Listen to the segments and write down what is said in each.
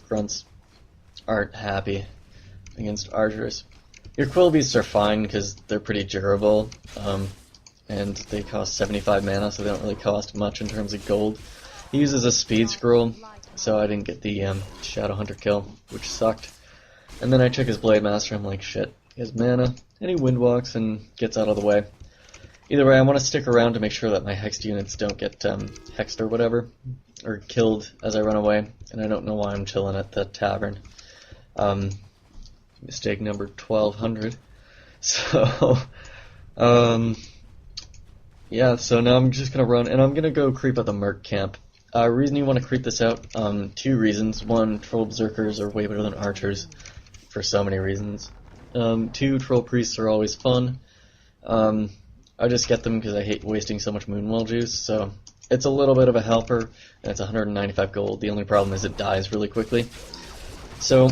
grunts aren't happy against archers. Your quill beasts are fine because they're pretty durable, and they cost 75 mana, so they don't really cost much in terms of gold. He uses a speed scroll, so I didn't get the Shadowhunter kill, which sucked. And then I check his Blade Master, I'm like, shit, he has mana, and he windwalks and gets out of the way. Either way, I want to stick around to make sure that my hexed units don't get hexed or whatever, or killed as I run away, and I don't know why I'm chilling at the tavern. Mistake number 1200. So, yeah, so now I'm just going to run, and I'm going to go creep at the Merc camp. Reason you want to creep this out, two reasons. One, Troll Berserkers are way better than Archers, for so many reasons. Two, Troll Priests are always fun. I just get them because I hate wasting so much Moonwell juice, so it's a little bit of a helper, and it's 195 gold. The only problem is it dies really quickly. So,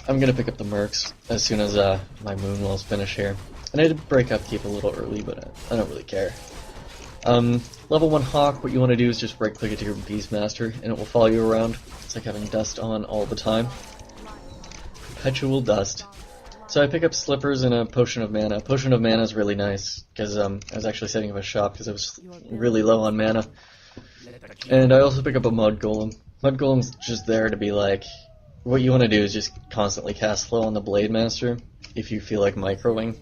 I'm going to pick up the Mercs as soon as my Moonwells finish here. And I did break upkeep a little early, but I don't really care. Level 1 Hawk, what you want to do is just right click it to your Beastmaster, and it will follow you around. It's like having dust on all the time. Perpetual dust. So I pick up Slippers and a Potion of Mana. Potion of Mana is really nice, because I was actually setting up a shop because I was really low on mana. And I also pick up a Mud Golem. Mud Golem's just there to be like, what you want to do is just constantly cast slow on the Blade Master if you feel like microing.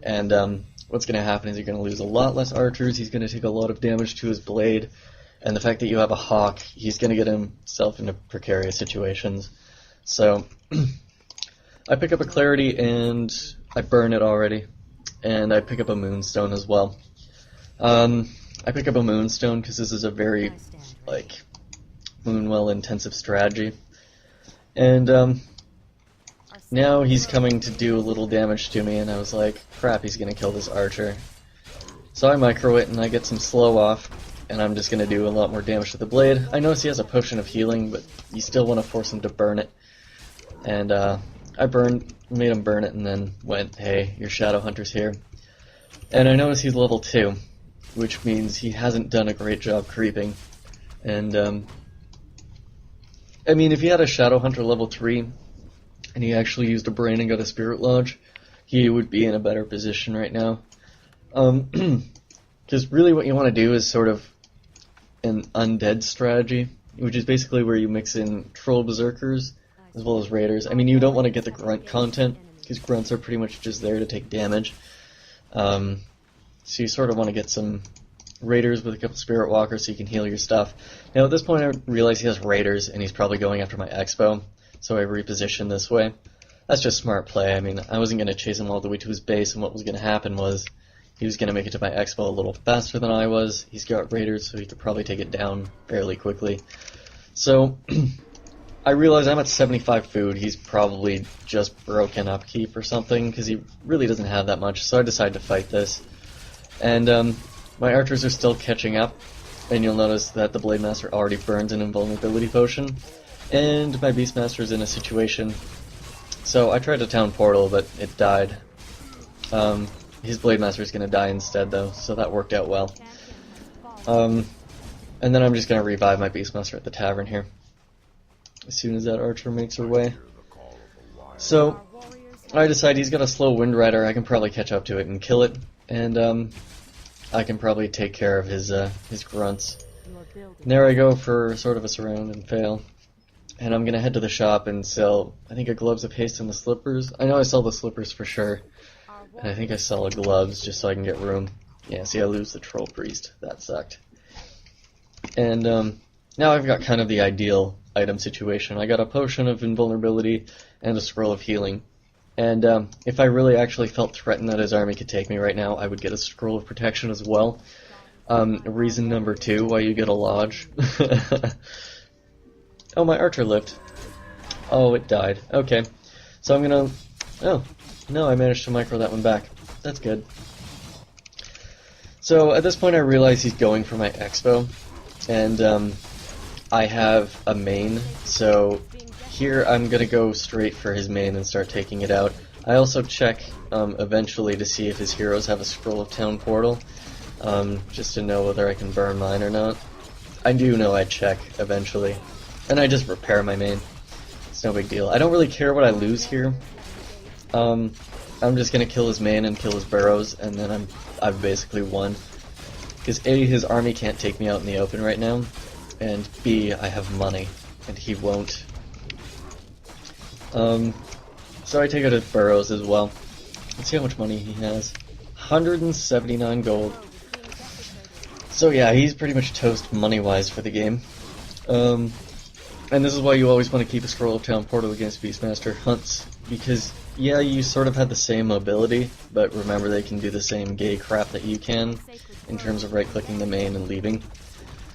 And what's going to happen is you're going to lose a lot less archers, he's going to take a lot of damage to his blade, and the fact that you have a Hawk, he's going to get himself into precarious situations. So, I pick up a Clarity, and I burn it already, and I pick up a Moonstone as well. I pick up a Moonstone because this is a very, like, Moonwell intensive strategy. And, now he's coming to do a little damage to me, and I was like, crap, he's gonna kill this archer. So I micro it, and I get some slow off, and I'm just gonna do a lot more damage to the blade. I notice he has a potion of healing, but you still want to force him to burn it. And I made him burn it, and then went, hey, your Shadowhunter's here. And I notice he's level 2, which means he hasn't done a great job creeping. And, I mean, if he had a Shadowhunter level 3, and he actually used a brain and got a Spirit Lodge, he would be in a better position right now. Because really what you want to do is sort of an undead strategy, which is basically where you mix in Troll Berserkers as well as Raiders. I mean, you don't want to get the Grunt content, because Grunts are pretty much just there to take damage. So you sort of want to get some Raiders with a couple Spirit Walkers so you can heal your stuff. Now at this point I realize he has Raiders, and he's probably going after my Expo. So I repositioned this way. That's just smart play. I mean, I wasn't going to chase him all the way to his base, and what was going to happen was he was going to make it to my Expo a little faster than I was. He's got Raiders, so he could probably take it down fairly quickly. So I realize I'm at 75 food. He's probably just broken upkeep or something, because he really doesn't have that much. So I decided to fight this. And my archers are still catching up, and you'll notice that the Blade Master already burns an invulnerability potion. And my Beastmaster's in a situation. So I tried a town portal, but it died. His Blade Master's gonna die instead, though, so that worked out well. And then I'm just gonna revive my Beastmaster at the tavern here, as soon as that archer makes her way. So I decide he's got a slow Wind Rider. I can probably catch up to it and kill it, and I can probably take care of his grunts. And there I go for sort of a surround and fail. And I'm going to head to the shop and sell, I think, a Gloves of Haste and the Slippers. I know I sell the Slippers for sure. And I think I sell a Gloves just so I can get room. Yeah, see, I lose the Troll Priest. That sucked. And now I've got kind of the ideal item situation. I got a Potion of Invulnerability and a Scroll of Healing. And if I really actually felt threatened that his army could take me right now, I would get a Scroll of Protection as well. Reason number 2 why you get a Lodge. Oh, my archer lived. Oh, it died. Okay. So I'm gonna... Oh, no, I managed to micro that one back. That's good. So at this point I realize he's going for my Expo, and I have a main, so here I'm gonna go straight for his main and start taking it out. I also check eventually to see if his heroes have a Scroll of Town Portal, just to know whether I can burn mine or not. I do know I check eventually. And I just repair my main. It's no big deal. I don't really care what I lose here. I'm just gonna kill his main and kill his burrows, and then I've basically won. Because A, his army can't take me out in the open right now, and B, I have money, and he won't. So I take out his burrows as well. Let's see how much money he has. 179 gold. So yeah, he's pretty much toast money-wise for the game. And this is why you always want to keep a Scroll of Town portal against Beastmaster hunts, because yeah, you sort of have the same mobility, but remember they can do the same gay crap that you can, in terms of right-clicking the main and leaving.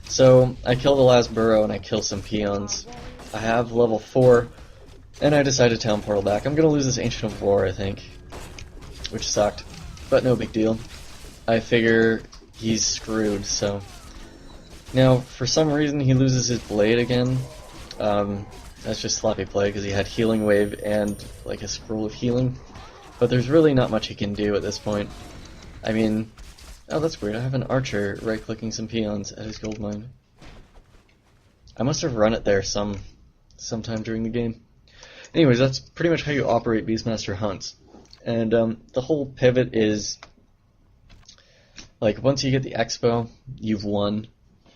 So, I kill the last burrow and I kill some peons. I have level 4, and I decide to town portal back. I'm gonna lose this Ancient of War, I think, which sucked, but no big deal. I figure he's screwed, so... Now, for some reason he loses his blade again. That's just sloppy play, because he had Healing Wave and, like, a Scroll of Healing. But there's really not much he can do at this point. I mean... Oh, that's weird. I have an archer right-clicking some peons at his gold mine. I must have run it there sometime during the game. Anyways, that's pretty much how you operate Beastmaster hunts. And the whole pivot is... Like, once you get the expo, you've won,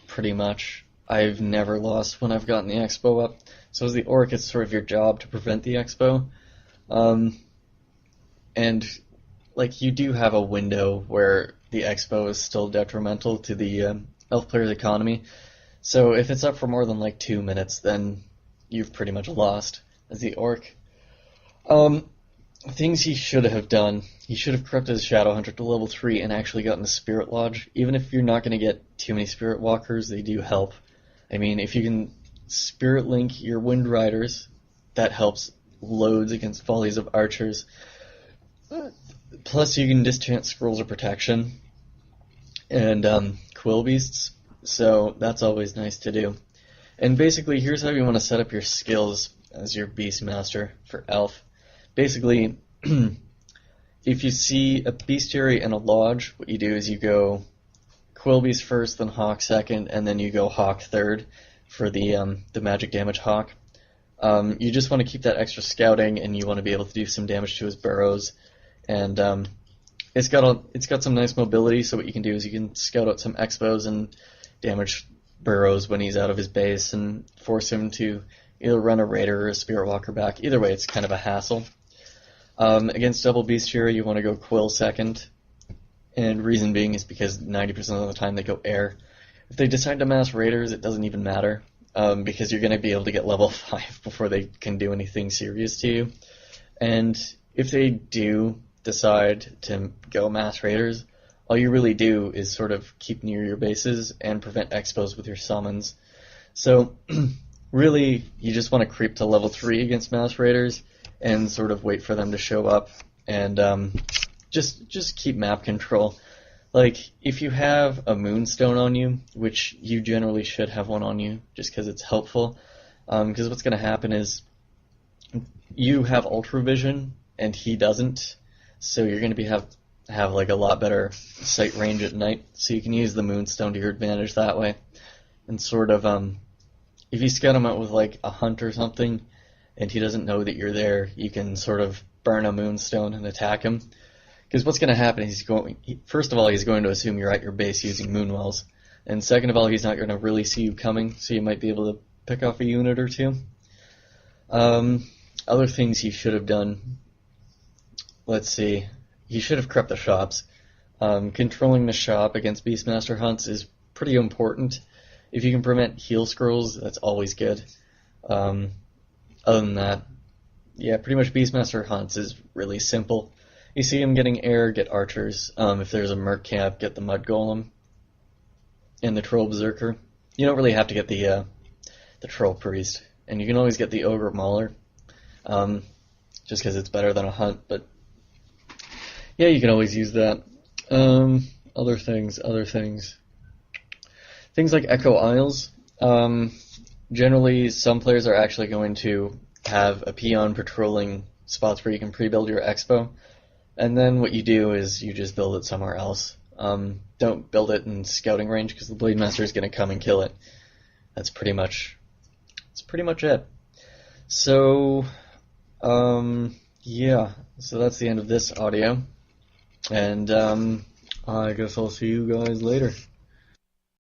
pretty much. I've never lost when I've gotten the expo up. So as the orc, it's sort of your job to prevent the expo. And, like, you do have a window where the expo is still detrimental to the elf player's economy. So if it's up for more than, like, 2 minutes, then you've pretty much lost as the orc. Things he should have done. He should have corrupted his Shadow Hunter to level 3 and actually gotten the Spirit Lodge. Even if you're not going to get too many Spirit Walkers, they do help. I mean, if you can Spirit Link your Wind Riders, that helps loads against volleys of archers. Plus, you can dischant Scrolls of Protection and Quill Beasts, so that's always nice to do. And basically, here's how you want to set up your skills as your Beastmaster for Elf. Basically, if you see a Bestiary and a Lodge, what you do is you go Quill Beast first, then Hawk second, and then you go Hawk third for the magic damage Hawk. You just want to keep that extra scouting, and you want to be able to do some damage to his burrows. And it's got some nice mobility, so what you can do is you can scout out some expos and damage burrows when he's out of his base, and force him to either run a Raider or a Spirit Walker back. Either way, it's kind of a hassle. Against double Bestiary, you want to go Quill second, and reason being is because 90% of the time they go air. If they decide to mass Raiders, it doesn't even matter, because you're going to be able to get level 5 before they can do anything serious to you. And if they do decide to go mass Raiders, all you really do is sort of keep near your bases and prevent expos with your summons. So, really, you just want to creep to level 3 against mass Raiders, and sort of wait for them to show up, and just keep map control. Like, if you have a Moonstone on you, which you generally should have one on you, just because it's helpful, because what's going to happen is you have Ultra Vision, and he doesn't, so you're going to have like a lot better sight range at night, so you can use the Moonstone to your advantage that way, and sort of, if you scout him out with like a hunt or something, and he doesn't know that you're there, you can sort of burn a Moonstone and attack him. Because what's going to happen is first of all, he's going to assume you're at your base using Moonwells. And second of all, he's not going to really see you coming, so you might be able to pick off a unit or two. Other things he should have done, let's see, he should have crept the shops. Controlling the shop against Beastmaster hunts is pretty important. If you can prevent heal scrolls, that's always good. Other than that, yeah, pretty much Beastmaster hunts is really simple. You see him getting air, get archers. If there's a merc camp, get the mud golem and the troll berserker. You don't really have to get the troll priest, and you can always get the ogre mauler, just because it's better than a hunt. But yeah, you can always use that. Other things like Echo Isles. Generally, some players are actually going to have a peon patrolling spots where you can pre-build your expo, and then what you do is you just build it somewhere else. Don't build it in scouting range, because the Blade Master is going to come and kill it. That's pretty much it. So, yeah, so that's the end of this audio, and I guess I'll see you guys later.